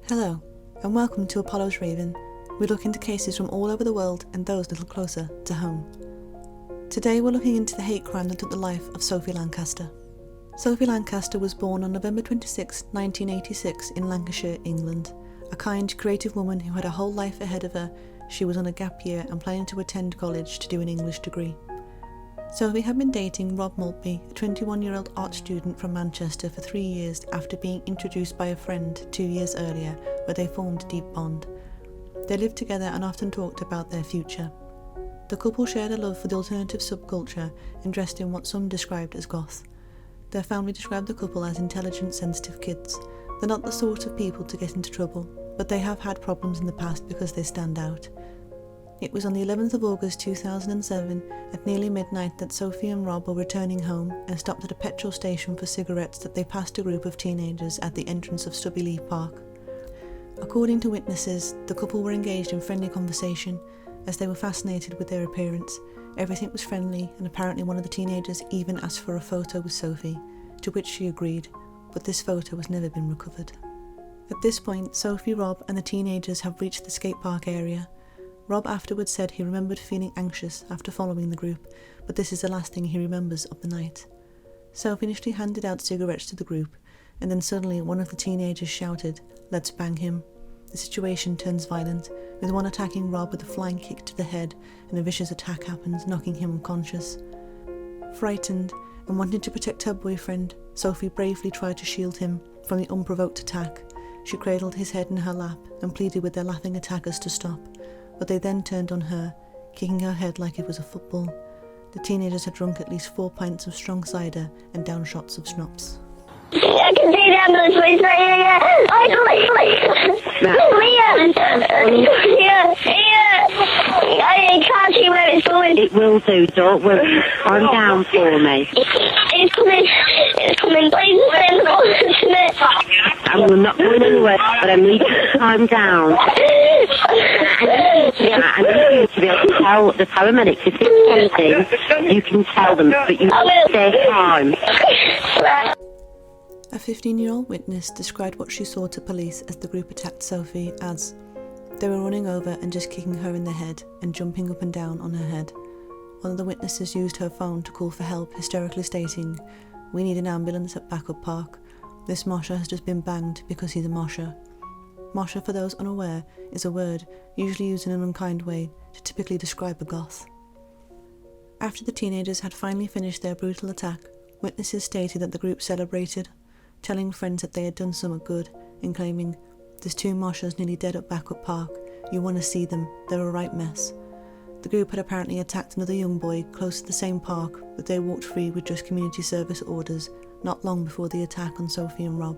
Hello, and welcome to Apollo's Raven. We look into cases from all over the world and those a little closer to home. Today we're looking into the hate crime that took the life of Sophie Lancaster. Sophie Lancaster was born on November 26, 1986 in Lancashire, England. A kind, creative woman who had a whole life ahead of her. She was on a gap year and planning to attend college to do an English degree. Sophie had been dating Rob Maltby, a 21-year-old art student from Manchester, for 3 years after being introduced by a friend 2 years earlier, where they formed a deep bond. They lived together and often talked about their future. The couple shared a love for the alternative subculture and dressed in what some described as goth. Their family described the couple as intelligent, sensitive kids. They're not the sort of people to get into trouble, but they have had problems in the past because they stand out. It was on the 11th of August 2007 at nearly midnight that Sophie and Rob were returning home and stopped at a petrol station for cigarettes that they passed a group of teenagers at the entrance of Stubby Lee Park. According to witnesses, the couple were engaged in friendly conversation as they were fascinated with their appearance. Everything was friendly, and apparently one of the teenagers even asked for a photo with Sophie, to which she agreed, but this photo has never been recovered. At this point, Sophie, Rob and the teenagers have reached the skate park area. Rob afterwards said he remembered feeling anxious after following the group, but this is the last thing he remembers of the night. Sophie initially handed out cigarettes to the group, and then suddenly one of the teenagers shouted, "Let's bang him." The situation turns violent, with one attacking Rob with a flying kick to the head, and a vicious attack happens, knocking him unconscious. Frightened and wanting to protect her boyfriend, Sophie bravely tried to shield him from the unprovoked attack. She cradled his head in her lap and pleaded with their laughing attackers to stop, but they then turned on her, kicking her head like it was a football. The teenagers had drunk at least 4 pints of strong cider and down shots of schnapps. I can see the ambulance police right here, yeah. I can't see where it's going. It will do, don't worry. Calm down for me. It's coming, please, I'm not going anywhere, but I need you to calm down. I need you to be able to tell the paramedics if there's anything, you can tell them, but you stay calm. A 15-year-old witness described what she saw to police as the group attacked Sophie as they were running over and just kicking her in the head and jumping up and down on her head. One of the witnesses used her phone to call for help, hysterically stating, "We need an ambulance at Backup Park. This mosher has just been banged because he's a mosher." Mosher, for those unaware, is a word usually used in an unkind way to typically describe a goth. After the teenagers had finally finished their brutal attack, witnesses stated that the group celebrated, telling friends that they had done something good and claiming, "There's 2 moshers nearly dead at Backup Park. You want to see them, they're a right mess." The group had apparently attacked another young boy close to the same park, but they walked free with just community service orders not long before the attack on Sophie and Rob.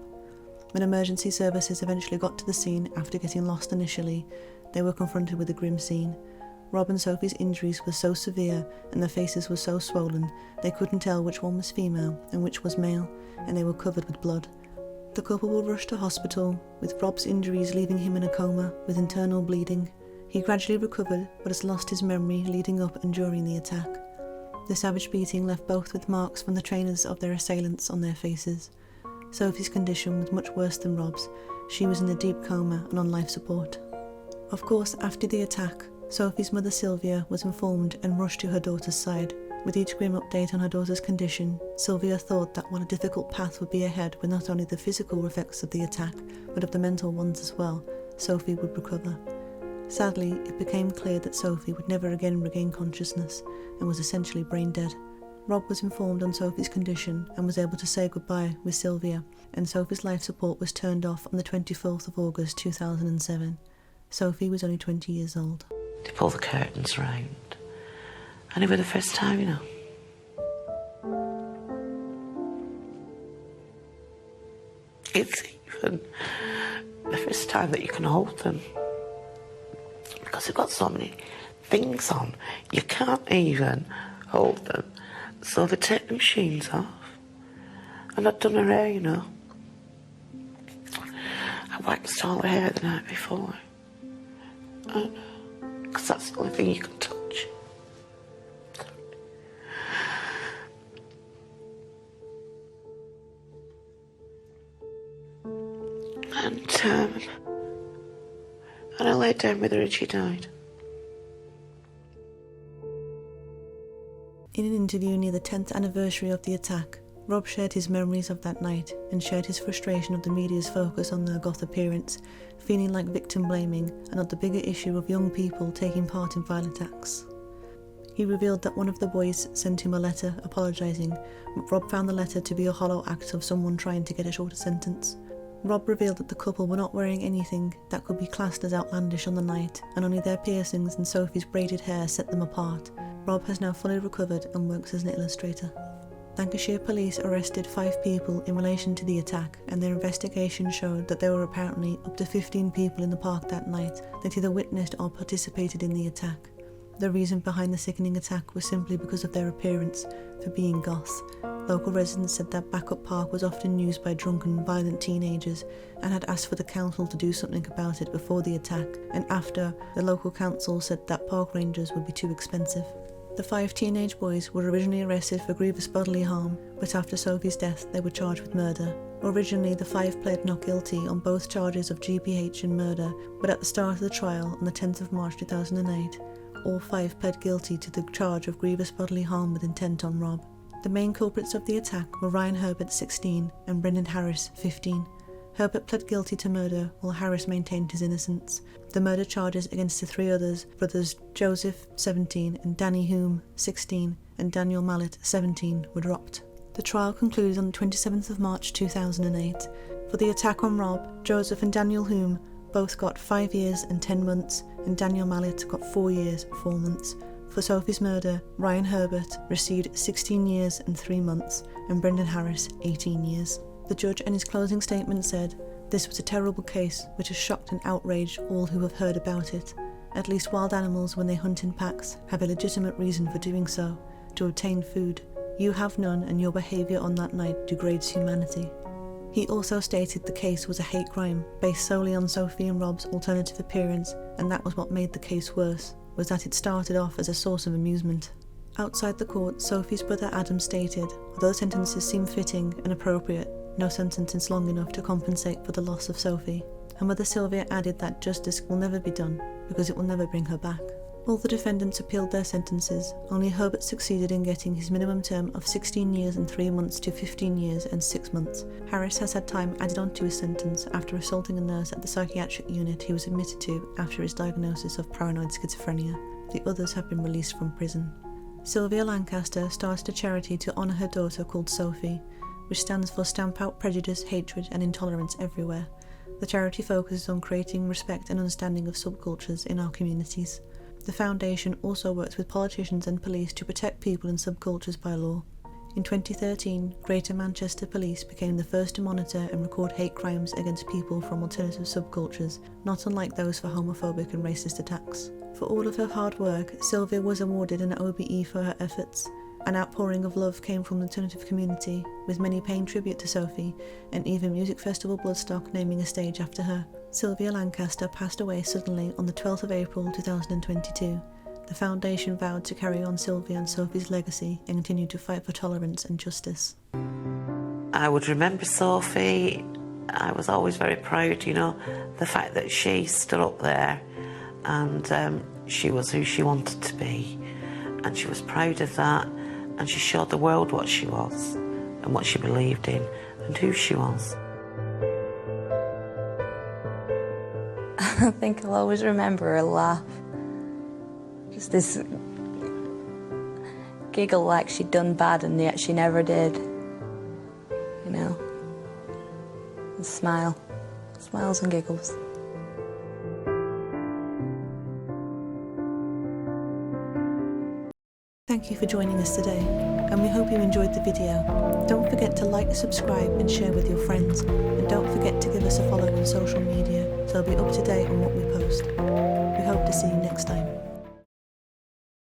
When emergency services eventually got to the scene after getting lost initially, they were confronted with a grim scene. Rob and Sophie's injuries were so severe and their faces were so swollen they couldn't tell which one was female and which was male, and they were covered with blood. The couple were rushed to hospital, with Rob's injuries leaving him in a coma with internal bleeding. He gradually recovered but has lost his memory leading up and during the attack. The savage beating left both with marks from the trainers of their assailants on their faces. Sophie's condition was much worse than Rob's. She was in a deep coma and on life support. Of course, after the attack, Sophie's mother Sylvia was informed and rushed to her daughter's side. With each grim update on her daughter's condition, Sylvia thought that what a difficult path would be ahead with not only the physical effects of the attack, but of the mental ones as well. Sophie would recover. Sadly, it became clear that Sophie would never again regain consciousness and was essentially brain dead. Rob was informed on Sophie's condition and was able to say goodbye with Sylvia, and Sophie's life support was turned off on the 24th of August 2007. Sophie was only 20 years old. They pull the curtains round. And it was the first time, you know. It's even the first time that you can hold them. Because they've got so many things on, you can't even hold them. So they take the machines off. And I'd done her hair, you know. I waxed all her hair the night before. Because that's the only thing you can touch. And And I laid down with her and she died. In an interview near the 10th anniversary of the attack, Rob shared his memories of that night and shared his frustration of the media's focus on their goth appearance, feeling like victim blaming and not the bigger issue of young people taking part in violent acts. He revealed that one of the boys sent him a letter apologising, but Rob found the letter to be a hollow act of someone trying to get a shorter sentence. Rob revealed that the couple were not wearing anything that could be classed as outlandish on the night, and only their piercings and Sophie's braided hair set them apart. Rob has now fully recovered and works as an illustrator. Lancashire police arrested 5 people in relation to the attack, and their investigation showed that there were apparently up to 15 people in the park that night that either witnessed or participated in the attack. The reason behind the sickening attack was simply because of their appearance, for being goths. Local residents said that Backup Park was often used by drunken, violent teenagers and had asked for the council to do something about it before the attack, and after, the local council said that park rangers would be too expensive. The 5 teenage boys were originally arrested for grievous bodily harm, but after Sophie's death they were charged with murder. Originally the 5 pled not guilty on both charges of GBH and murder, but at the start of the trial on the 10th of March 2008, all 5 pled guilty to the charge of grievous bodily harm with intent on Rob. The main culprits of the attack were Ryan Herbert, 16, and Brendan Harris, 15. Herbert pled guilty to murder, while Harris maintained his innocence. The murder charges against the 3 others, brothers Joseph, 17, and Danny Hume, 16, and Daniel Mallet, 17, were dropped. The trial concluded on the 27th of March 2008. For the attack on Rob, Joseph and Daniel Hume both got 5 years and 10 months, and Daniel Mallet got 4 years, 4 months. For Sophie's murder, Ryan Herbert received 16 years and 3 months, and Brendan Harris 18 years. The judge in his closing statement said, "This was a terrible case which has shocked and outraged all who have heard about it. At least wild animals, when they hunt in packs, have a legitimate reason for doing so, to obtain food. You have none, and your behaviour on that night degrades humanity." He also stated the case was a hate crime based solely on Sophie and Rob's alternative appearance, and that was what made the case worse, was that it started off as a source of amusement. Outside the court, Sophie's brother Adam stated, although sentences seem fitting and appropriate, no sentence is long enough to compensate for the loss of Sophie. Her mother Sylvia added that justice will never be done because it will never bring her back. All the defendants appealed their sentences. Only Herbert succeeded in getting his minimum term of 16 years and 3 months to 15 years and 6 months. Harris has had time added onto his sentence after assaulting a nurse at the psychiatric unit he was admitted to after his diagnosis of paranoid schizophrenia. The others have been released from prison. Sophie Lancaster started a charity to honour her daughter called Sophie, which stands for Stamp Out Prejudice, Hatred and Intolerance Everywhere. The charity focuses on creating respect and understanding of subcultures in our communities. The foundation also works with politicians and police to protect people in subcultures by law. In 2013, Greater Manchester Police became the first to monitor and record hate crimes against people from alternative subcultures, not unlike those for homophobic and racist attacks. For all of her hard work, Sylvia was awarded an OBE for her efforts. An outpouring of love came from the alternative community, with many paying tribute to Sophie, and even Music Festival Bloodstock naming a stage after her. Sylvia Lancaster passed away suddenly on the 12th of April 2022. The foundation vowed to carry on Sylvia and Sophie's legacy and continue to fight for tolerance and justice. I would remember Sophie. I was always very proud, the fact that she stood up there and she was who she wanted to be, and she was proud of that, and she showed the world what she was and what she believed in and who she was. I think I'll always remember her laugh. Just this giggle like she'd done bad and yet she never did. And smile. Smiles and giggles. Thank you for joining us today, and we hope you enjoyed the video. Don't forget to like, subscribe and share with your friends, and don't forget to give us a follow on social media so you'll be up to date on what we post. We hope to see you next time.